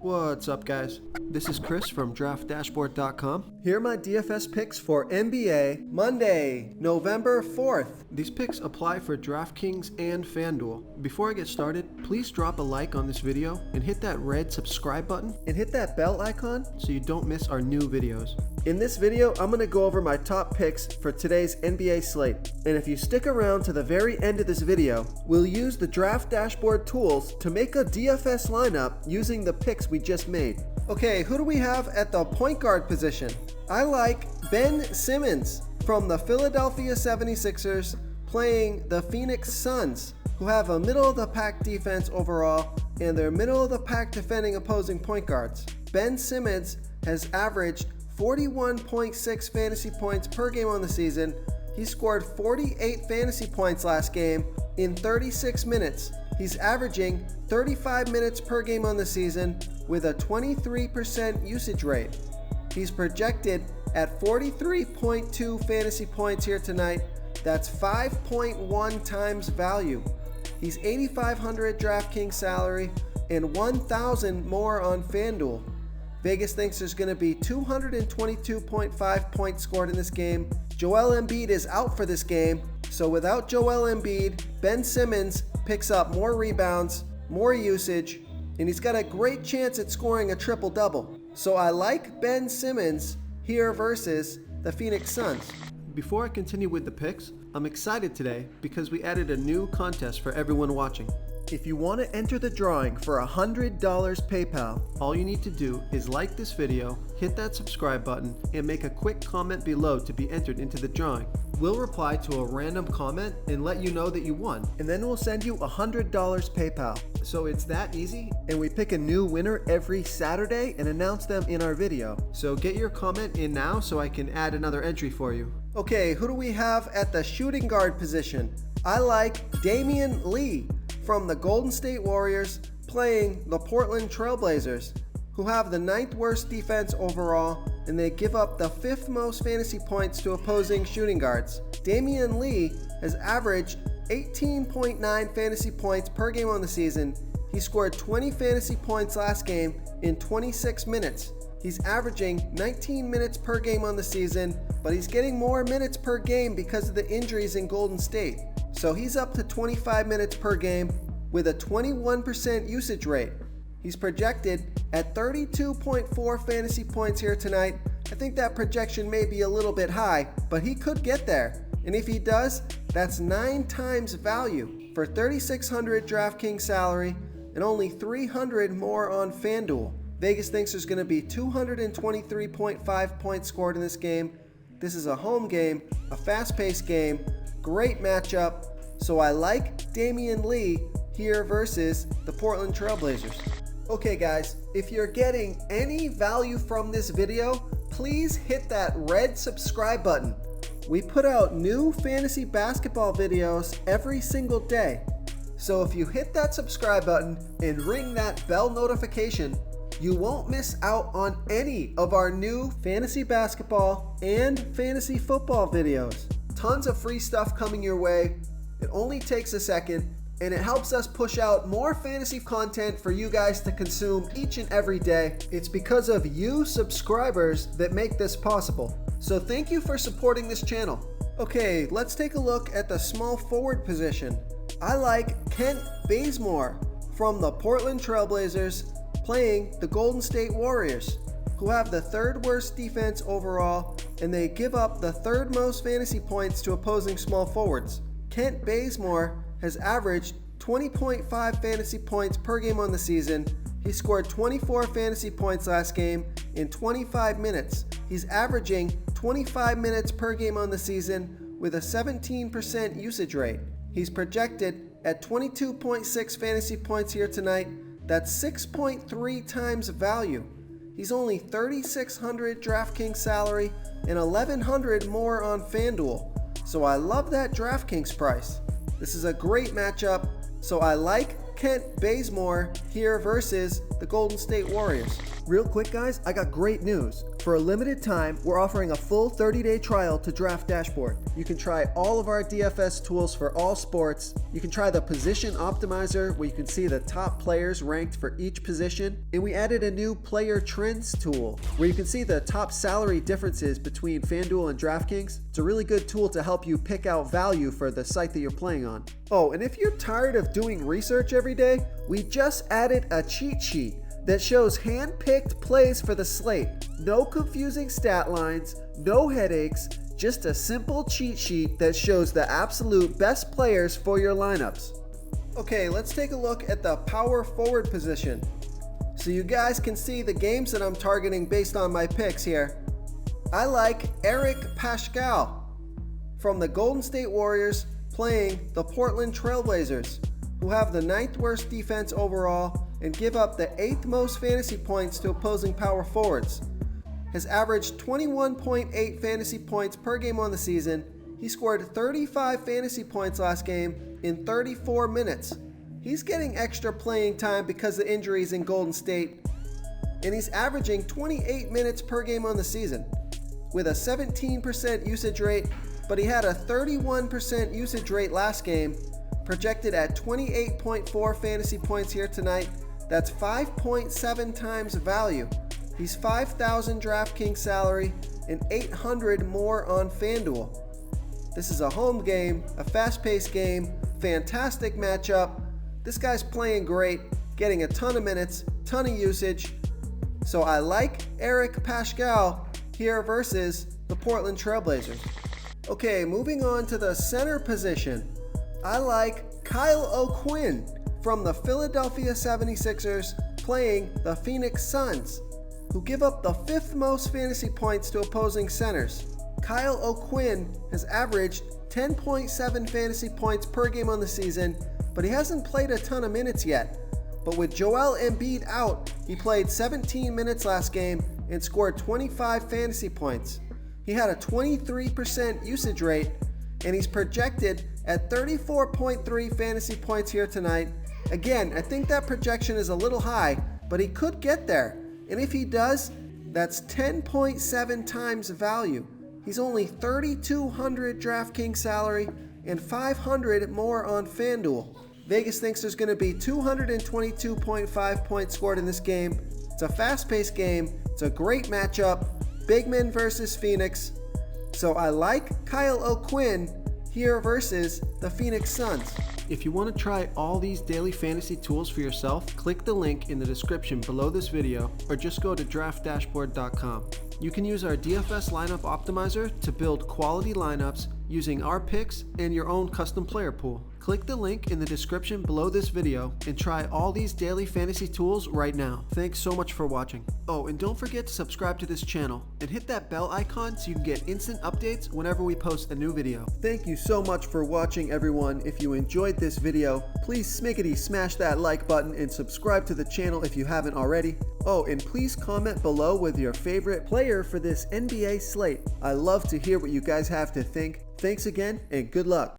What's up, guys? This is Chris from DraftDashboard.com. Here are my DFS picks for NBA Monday, November 4th. These picks apply for DraftKings and FanDuel. Before I get started, please drop a like on this video and hit that red subscribe button and hit that bell icon so you don't miss our new videos. In this video, I'm going to go over my top picks for today's NBA slate. And if you stick around to the very end of this video, we'll use the Draft Dashboard tools to make a DFS lineup using the picks we just made. Okay, who do we have at the point guard position? I like Ben Simmons from the Philadelphia 76ers playing the Phoenix Suns, who have a middle-of-the-pack defense overall, and they're middle-of-the-pack defending opposing point guards. Ben Simmons has averaged 41.6 fantasy points per game on the season. He scored 48 fantasy points last game in 36 minutes. He's averaging 35 minutes per game on the season with a 23% usage rate. He's projected at 43.2 fantasy points here tonight. That's 5.1 times value. He's $8,500 DraftKings salary and $1,000 more on FanDuel. Vegas thinks there's going to be 222.5 points scored in this game. Joel Embiid is out for this game, so without Joel Embiid, Ben Simmons picks up more rebounds, more usage, and he's got a great chance at scoring a triple-double. So I like Ben Simmons here versus the Phoenix Suns. Before I continue with the picks, I'm excited today because we added a new contest for everyone watching. If you want to enter the drawing for $100 PayPal, all you need to do is like this video, hit that subscribe button, and make a quick comment below to be entered into the drawing. We'll reply to a random comment and let you know that you won, and then we'll send you $100 PayPal. So it's that easy, and we pick a new winner every Saturday and announce them in our video. So get your comment in now so I can add another entry for you. Okay, who do we have at the shooting guard position? I like Damian Lee from the Golden State Warriors playing the Portland Trailblazers, who have the 9th worst defense overall, and they give up the 5th most fantasy points to opposing shooting guards. Damian Lee has averaged 18.9 fantasy points per game on the season. He scored 20 fantasy points last game in 26 minutes. He's averaging 19 minutes per game on the season, but he's getting more minutes per game because of the injuries in Golden State. So he's up to 25 minutes per game with a 21% usage rate. He's projected at 32.4 fantasy points here tonight. I think that projection may be a little bit high, but he could get there. And if he does, that's 9 times value for $3,600 DraftKings salary and only $300 more on FanDuel. Vegas thinks there's going to be 223.5 points scored in this game. This is a home game, a fast-paced game, great matchup. So I like Damian Lee here versus the Portland Trailblazers. Okay guys, if you're getting any value from this video, please hit that red subscribe button. We put out new fantasy basketball videos every single day. So if you hit that subscribe button and ring that bell notification, you won't miss out on any of our new fantasy basketball and fantasy football videos. Tons of free stuff coming your way. It only takes a second, and it helps us push out more fantasy content for you guys to consume each and every day. It's because of you subscribers that make this possible. So thank you for supporting this channel. Okay, let's take a look at the small forward position. I like Kent Bazemore from the Portland Trailblazers playing the Golden State Warriors, who have the 3rd worst defense overall, and they give up the 3rd most fantasy points to opposing small forwards. Kent Bazemore has averaged 20.5 fantasy points per game on the season. He scored 24 fantasy points last game in 25 minutes. He's averaging 25 minutes per game on the season with a 17% usage rate. He's projected at 22.6 fantasy points here tonight. That's 6.3 times value. He's only $3,600 DraftKings salary and $1,100 more on FanDuel. So I love that DraftKings price. This is a great matchup. So I like Kent Bazemore here versus the Golden State Warriors. Real quick guys, I got great news. For a limited time, we're offering a full 30-day trial to Draft Dashboard. You can try all of our DFS tools for all sports. You can try the Position Optimizer, where you can see the top players ranked for each position. And we added a new Player Trends tool, where you can see the top salary differences between FanDuel and DraftKings. It's a really good tool to help you pick out value for the site that you're playing on. Oh, and if you're tired of doing research every day, we just added a cheat sheet that shows hand-picked plays for the slate. No confusing stat lines, no headaches, just a simple cheat sheet that shows the absolute best players for your lineups. Okay, let's take a look at the power forward position. So you guys can see the games that I'm targeting based on my picks here. I like Eric Paschall from the Golden State Warriors playing the Portland Trailblazers, who have the 9th worst defense overall and give up the 8th most fantasy points to opposing power forwards. Has averaged 21.8 fantasy points per game on the season. He scored 35 fantasy points last game in 34 minutes. He's getting extra playing time because of injuries in Golden State, and he's averaging 28 minutes per game on the season with a 17% usage rate, but he had a 31% usage rate last game, projected at 28.4 fantasy points here tonight. That's 5.7 times value. He's 5,000 DraftKings salary and 800 more on FanDuel. This is a home game, a fast-paced game, fantastic matchup. This guy's playing great, getting a ton of minutes, ton of usage. So I like Eric Paschall here versus the Portland Trailblazers. Okay, moving on to the center position. I like Kyle O'Quinn from the Philadelphia 76ers playing the Phoenix Suns, who give up the 5th most fantasy points to opposing centers. Kyle O'Quinn has averaged 10.7 fantasy points per game on the season, but he hasn't played a ton of minutes yet. But with Joel Embiid out, he played 17 minutes last game and scored 25 fantasy points. He had a 23% usage rate, and he's projected at 34.3 fantasy points here tonight. Again, I think that projection is a little high, but he could get there. And if he does, that's 10.7 times value. He's only 3,200 DraftKings salary and 500 more on FanDuel. Vegas thinks there's going to be 222.5 points scored in this game. It's a fast-paced game. It's a great matchup. Big men versus Phoenix. So I like Kyle O'Quinn here versus the Phoenix Suns. If you want to try all these daily fantasy tools for yourself, click the link in the description below this video or just go to draftdashboard.com. You can use our DFS lineup optimizer to build quality lineups using our picks and your own custom player pool. Click the link in the description below this video and try all these daily fantasy tools right now. Thanks so much for watching. Oh, and don't forget to subscribe to this channel and hit that bell icon so you can get instant updates whenever we post a new video. Thank you so much for watching, everyone. If you enjoyed this video, please smiggity smash that like button and subscribe to the channel if you haven't already. Oh, and please comment below with your favorite player for this NBA slate. I love to hear what you guys have to think. Thanks again and good luck.